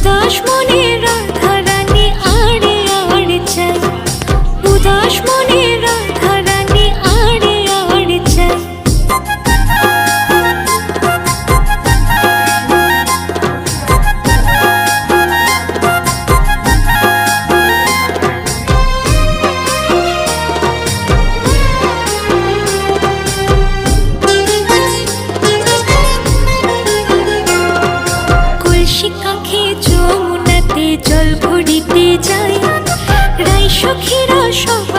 উদাস মনে রাধা রানী আড়ে আড়ে চাই, উদাস মনে রাধা রানী আড়ে আড়ে চাই। যমুনাতে জল ভরিতে যাই, রাই সখীরা সবাই